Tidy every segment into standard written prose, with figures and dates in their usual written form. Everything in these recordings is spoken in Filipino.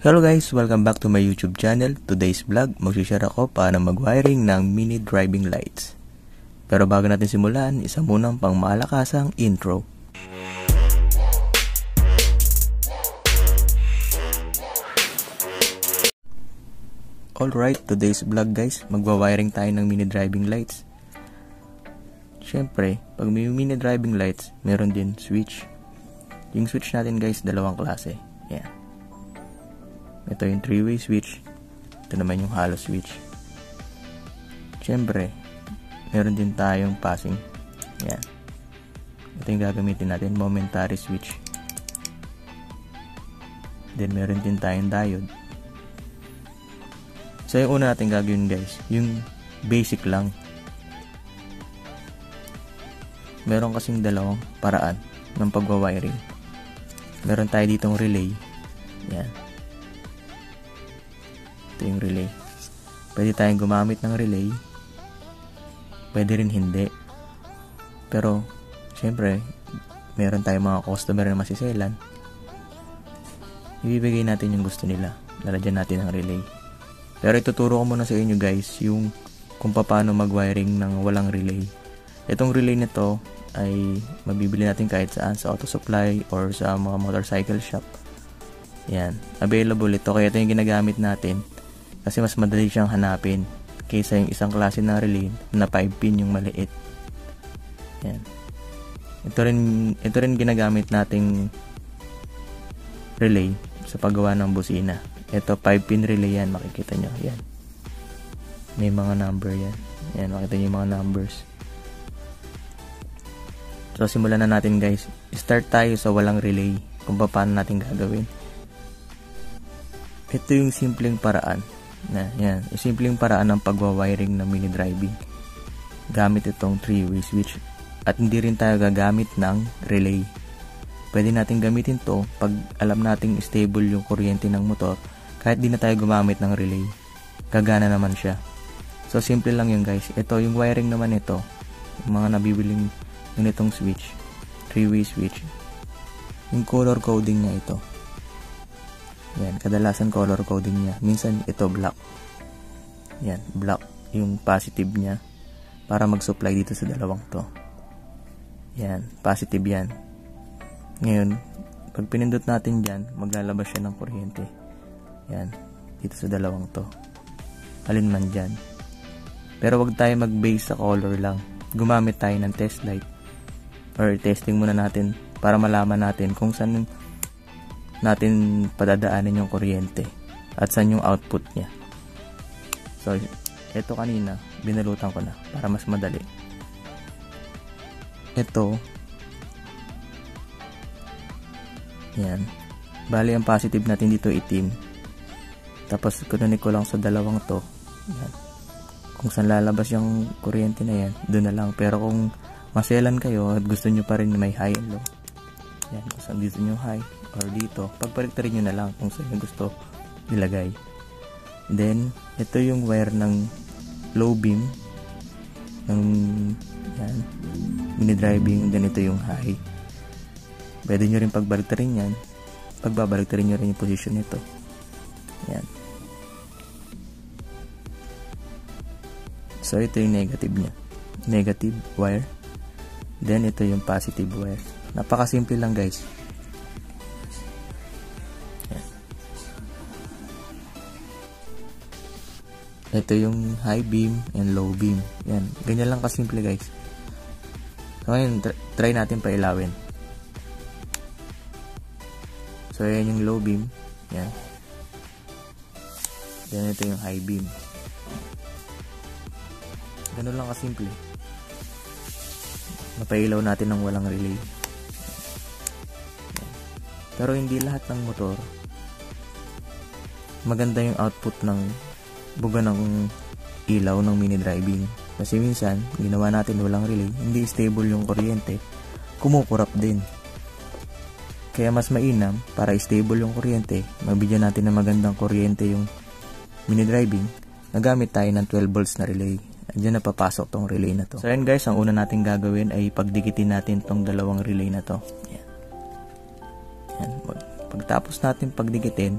Hello guys! Welcome back to my YouTube channel. Today's vlog, mag-share ako paano mag-wiring ng mini driving lights. Pero bago natin simulan, isa munang pang malakasang intro. Alright, today's vlog guys, magwa-wiring tayo ng mini driving lights. Siyempre, pag may mini driving lights, meron din switch. Yung switch natin guys, dalawang klase. Yan. Ito yung 3-way switch. Ito naman yung hollow switch. Siyempre, meron din tayong passing. Yan. Ito yung gagamitin natin, momentary switch. Then, meron din tayong diode. So, yung una natin gagawin guys, yung basic lang. Meron kasing dalawang paraan ng pagwa-wiring. Meron tayo ditong relay. Yan. Ito yung relay. Pwede tayong gumamit ng relay. Pwede rin hindi. Pero, syempre, meron tayong mga customer na masiselan. Ibibigay natin yung gusto nila. Lalagyan natin ng relay. Pero ituturo ko muna sa inyo guys yung kung paano mag-wiring ng walang relay. Itong relay nito ay mabibili natin kahit saan, sa auto supply or sa mga motorcycle shop. Yan. Available ito. Kaya ito yung ginagamit natin. Kasi mas madali siyang hanapin kaysa yung isang klase ng relay na 5 pin yung maliit. Yan. Ito rin ginagamit nating relay sa paggawa ng busina. Ito 5 pin relay yan, makikita nyo. Yan. May mga number yan. Yan, makita nyo yung mga numbers. So simulan na natin guys. Start tayo sa walang relay kung paano natin gagawin. Ito yung simpleng paraan. Yan, yung simpleng paraan ng pagwa-wiring ng mini driving. Gamit itong 3-way switch. At hindi rin tayo gagamit ng relay. Pwede natin gamitin to pag alam nating stable yung kuryente ng motor. Kahit di na tayo gumamit ng relay, gagana naman siya. So simple lang yun guys. Ito yung wiring naman ito. Yung mga nabibiling ganitong switch, 3-way switch. Yung color coding niya ito. Yan, kadalasan color coding niya. Minsan ito black. Yan, black yung positive niya para mag-supply dito sa dalawang to. Yan, positive yan. Ngayon, pag pinindot natin dyan, maglalabas siya ng kuryente. Yan, dito sa dalawang to. Alin man dyan. Pero wag tayo mag-base sa color lang. Gumamit tayo ng test light. Or testing muna natin para malaman natin kung saan natin padadaanin yung kuryente at saan yung output niya. So, ito kanina, binalutan ko na para mas madali. Ito, yan. Bali, ang positive natin dito itim. Tapos, kununin ko lang sa dalawang to. Yan. Kung saan lalabas yung kuryente na yan, doon na lang. Pero kung maselan kayo at gusto nyo pa rin may high and low, yan, kung saan dito nyo high or dito, pagpaliktarin nyo na lang kung saan nyo gusto ilagay. Then, ito yung wire ng low beam ng yan, mini driving. Then, ito yung high. Pwede nyo rin pagbaliktarin yan. Pagbabaliktarin nyo rin yung position nito. Yan. So, ito yung negative nya. Negative wire. Then, ito yung positive wire. Napakasimple lang guys. Yan. Ito yung high beam and low beam. Yan. Ganyan lang kasimple guys. So, ngayon, try natin pailawin. So, yan yung low beam. Yan. Then, ito yung high beam. Ganun lang kasimple. Mapailaw natin ng walang relay. Pero hindi lahat ng motor maganda yung output ng buga ng ilaw ng mini driving. Kasi minsan, ginawa natin walang relay, hindi stable yung kuryente, kumukurap din. Kaya mas mainam, para stable yung kuryente, mabigyan natin ng magandang kuryente yung mini driving, nagamit tayo ng 12 volts na relay. Diyan na papasok tong relay na to. So yan guys, ang una natin gagawin ay pagdikitin natin tong dalawang relay na to. Yan. Yan. Pagtapos natin pagdikitin,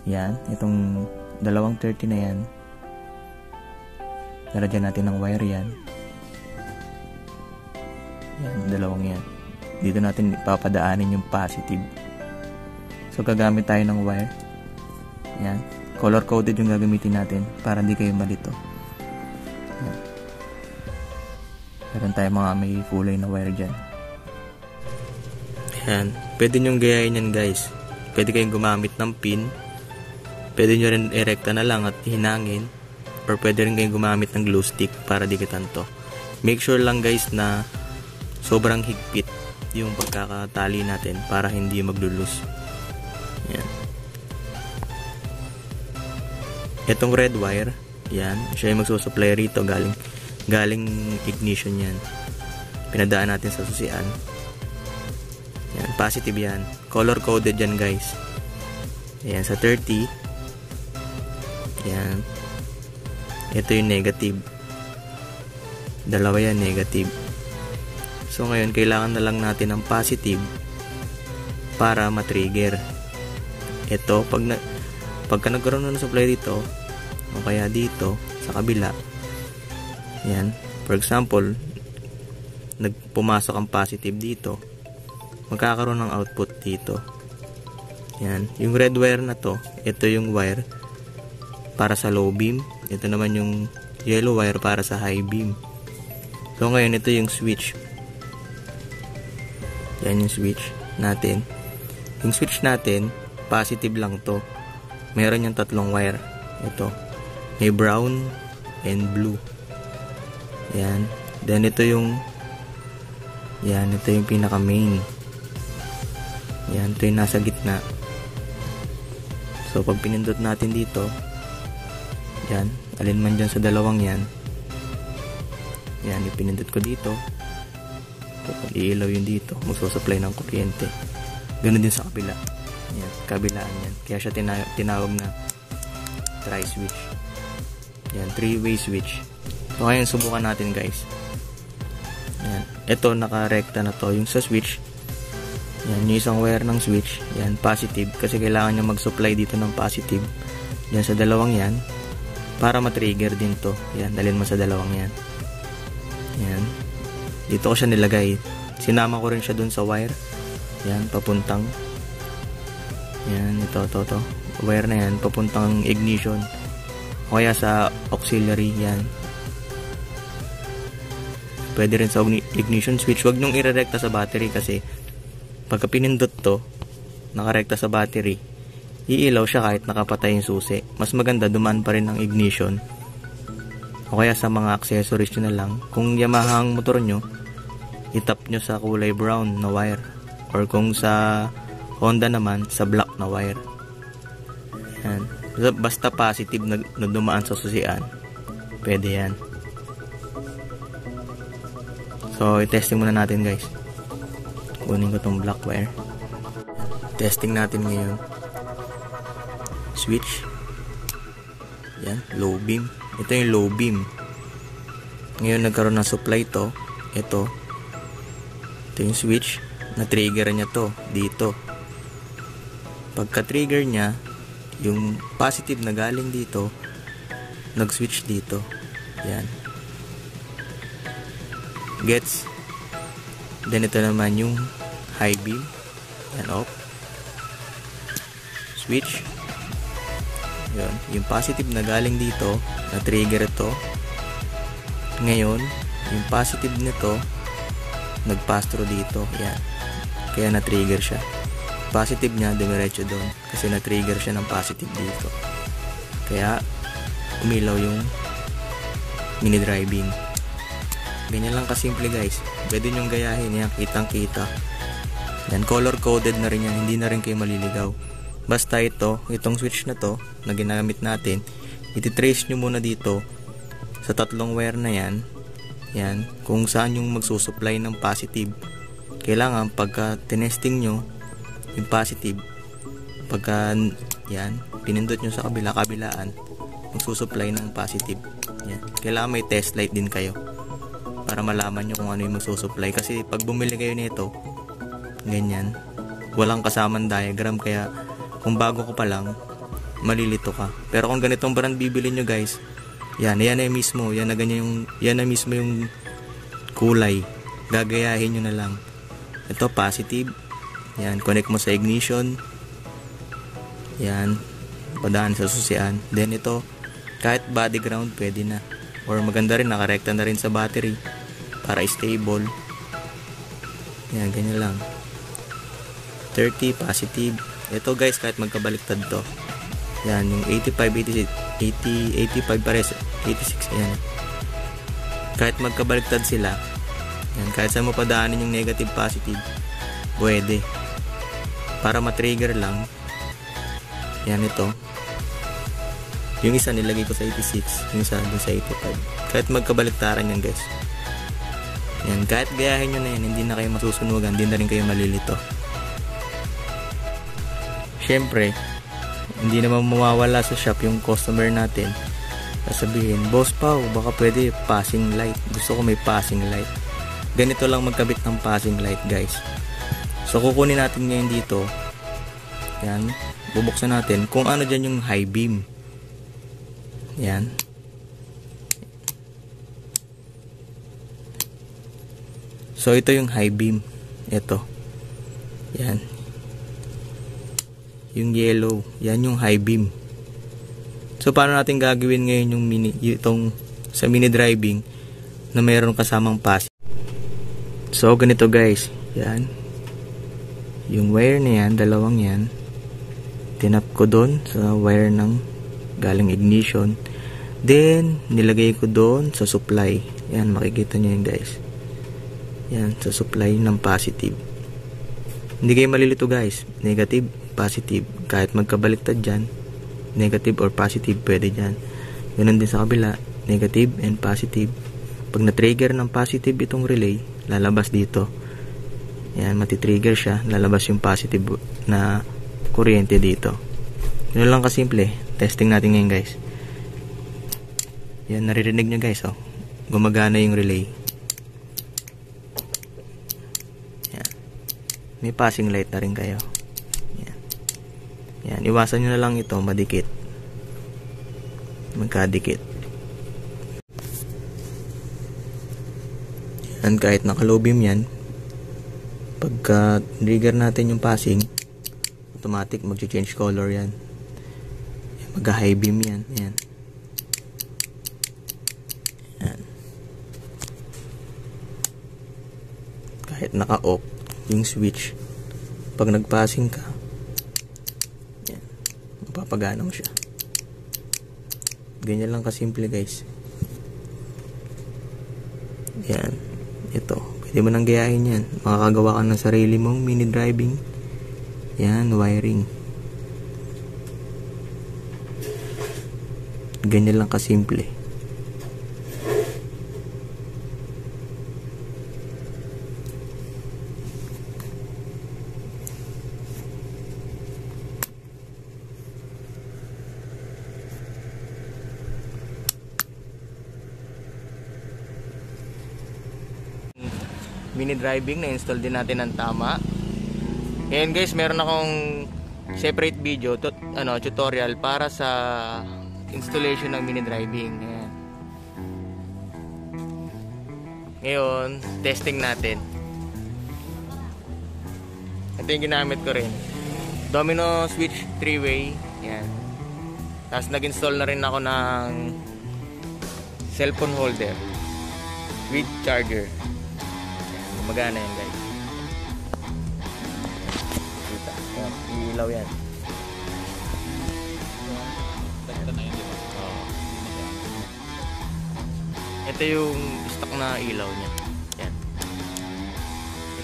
Yan, itong dalawang 30 na yan. Lalagyan natin ng wire yan. Yan, dalawang yan. Dito natin ipapadaanin yung positive. So, gagamit tayo ng wire. Yan. Color-coded yung gagamitin natin para hindi kayo malito. Yan. Meron tayo mga may kulay na wire dyan. Yan. Pwede nyong gayahin yan, guys. Pwede kayong gumamit ng pin. Pwede nyo rin erekta na lang at hinangin. Or pwede rin kayong gumamit ng glue stick para dikitan to. Make sure lang, guys, na sobrang higpit yung pagkakatali natin para hindi maglulus. Yan. Itong red wire, yan, siya yung magsusupply rito, galing ignition yan. Pinadaan natin sa susian. Yan, positive yan. Color coded yan, guys. Yan, sa 30. Yan. Ito yung negative. Dalawa yan, negative. So ngayon, kailangan na lang natin ng positive para matrigger. Ito, pagka nagkaroon na ng supply dito, o kaya dito, sa kabila, yan, for example, pumasok ang positive dito, magkakaroon ng output dito. Yan, yung red wire na to, ito yung wire para sa low beam, ito naman yung yellow wire para sa high beam. So ngayon, ito yung switch. Yan yung switch natin. Yung switch natin, positive lang to. Meron yung tatlong wire. Ito. May brown and blue. Yan. Then ito yung ito yung pinaka main. Yan, ito yung nasa gitna. So pag pinindot natin dito, yan, alin man dyan sa dalawang yan. Yan, ipinindot ko dito. Iilaw yun dito, magsusupply ng kuryente. Ganun din sa kabila. Yan, kabilaan yan. Kaya siya tinawag na tri-switch. Yan, 3-way switch. So ngayon subukan natin, guys. Yan, ito naka-rekta na to yung sa switch. Yan, yung isang wire ng switch. Yan, positive kasi kailangan niya mag-supply dito ng positive. Yan sa dalawang yan para ma-trigger din to. Yan, dalhin mo sa dalawang yan. Yan. Dito ko siya nilagay. Sinama ko rin siya dun sa wire. Yan, papuntang. Yan, ito. Wire na yan, papuntang ignition. O kaya sa auxiliary, yan. Pwede rin sa ignition switch. Huwag nyung irerekta sa battery kasi pagka pinindot to, nakarekta sa battery, iilaw siya kahit nakapatay yung susi. Mas maganda, dumaan pa rin ng ignition. O kaya sa mga accessories nyo na lang. Kung Yamaha ang motor nyo, itap nyo sa kulay brown na wire. Or kung sa Honda naman, sa black na wire. Yan. Basta positive na dumaan sa susian, pwede yan. So, i-testing muna natin, guys. Kunin ko tong black wire. Testing natin ngayon. Switch. Yan, low beam. Ito yung low beam. Ngayon nagkaroon ng supply to. Ito yung switch. Na-trigger niya to dito. Pagka-trigger niya, yung positive na galing dito, nag-switch dito. Yan. Gets? Then ito naman yung high beam. Yan, off. Switch. Yun. Yung positive na galing dito, na-trigger ito. Ngayon, yung positive nito, nag-pass through dito. Yan. Kaya na-trigger siya. Positive niya, dumiretso doon. Kasi na-trigger siya ng positive dito. Kaya, umilaw yung mini driving. Ganyan lang kasimple, guys. Pwede nyong gayahin yan. Kitang-kita. Yan, color-coded na rin yan. Hindi na rin kayo maliligaw. Basta itong switch na to na ginamit natin, ititrace nyo muna dito sa tatlong wire na yan. Yan, kung saan yung magsusupply ng positive. Kailangan pagka tinesting nyo yung positive, pagka yan, pinindot nyo sa kabilaan, magsusupply ng positive. Yan. Kailangan may test light din kayo para malaman nyo kung ano yung magsusupply. Kasi pag bumili kayo nito, ganyan, walang kasamang diagram. Kaya kung bago ko pa lang, malilito ka. Pero kung ganitong brand bibili nyo guys, yan na mismo, yan na mismo yung kulay. Gagayahin nyo na lang. Ito positive. Yan, connect mo sa ignition. Yan, padaan sa susian. Then ito, kahit body ground pwede na. Or maganda rin, nakarekta na rin sa battery para stable. Yan, ganyan lang. 30 positive. Ito guys, kahit magkabaliktad to. Yan, yung 85, 85 pares, 86, ayan. Kahit magkabaliktad sila, yan, kahit saan mo padaanin yung negative positive, pwede. Para matrigger lang, yan ito. Yung isa nilagay ko sa 86, yung isa dun sa 85. Kahit magkabaliktaran yan guys. Yan, kahit gayahin nyo na yan, hindi na kayo masusunugan, hindi na rin kayo malilito. Syempre, hindi naman mawawala sa shop yung customer natin. Sasabihin, Boss Pao, baka pwede passing light. Gusto ko may passing light. Ganito lang magkabit ng passing light guys. So kukunin natin ngayon dito. Yan, bubuksan natin kung ano dyan yung high beam. Yan. So ito yung high beam. Ito. Yan. Yung yellow, yan yung high beam. So paano natin gagawin ngayon yung sa mini driving na mayroon kasamang pass. So ganito guys, yan. Yung wire na yan, dalawang yan, tinap ko doon sa wire ng galing ignition. Then nilagay ko doon sa supply. Yan, makikita nyo yan guys. Yan, sa supply ng positive. Hindi kayo malilito guys, negative, positive, kahit magkabaliktad dyan, negative or positive pwede dyan. Ganun din sa kabila, negative and positive. Pag na-trigger ng positive itong relay, lalabas dito. Yan, matitrigger siya, lalabas yung positive na kuryente dito. Yun lang kasimple. Testing natin ngayon guys. Yan, naririnig nyo guys, oh. Gumagana yung relay. Yan. May passing light na rin kayo. Yan, iwasan nyo na lang ito madikit. Magkadikit. Yan, kahit naka-low beam yan, pagka trigger natin yung passing, automatic mag-change color yan. Mag-high beam yan. Yan. Yan. Kahit naka-off yung switch, pag nag-passing ka, papagana mo siya. Ganyan lang kasimple guys. Yan. Ito. Pwede mo nang gayahin yan. Makakagawa ka ng sarili mong mini driving. Yan. Wiring. Ganyan lang kasimple. Mini driving na install din natin ng tama. Ngayon guys, meron akong separate video tutorial para sa installation ng mini driving. Ayan. Ngayon, testing natin. Ito yung ginamit ko rin. Domino switch 3-way. Ayan. Tapos nag-install na rin ako ng cellphone holder with charger. Magana yan guys. Kita. Ilaw yan. Ito yung stock na ilaw niya. Yan.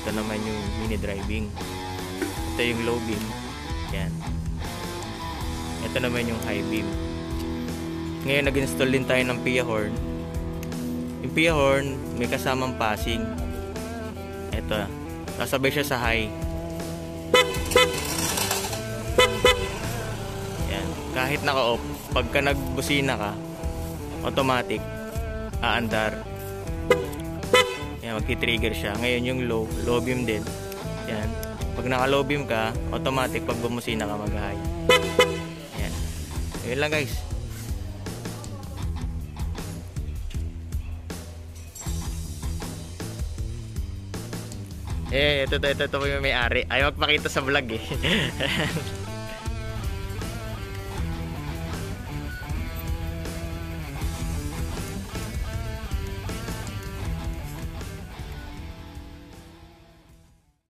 Ito naman yung mini driving. Ito yung low beam. Yan. Ito naman yung high beam. Ngayon nag-install din tayo ng PIA horn. Yung PIA horn may kasamang passing. Ito, kasabay siya sa high. Yan. Kahit naka-off, pagka nagbusina ka, automatic aandar. Yan, magki-trigger siya. Ngayon yung low beam din. Yan. Pag naka-low beam ka, automatic pag bumusina ka mag-high. Yan. Ayun lang guys. Ito po yung may-ari. Ay magpakita sa vlog eh.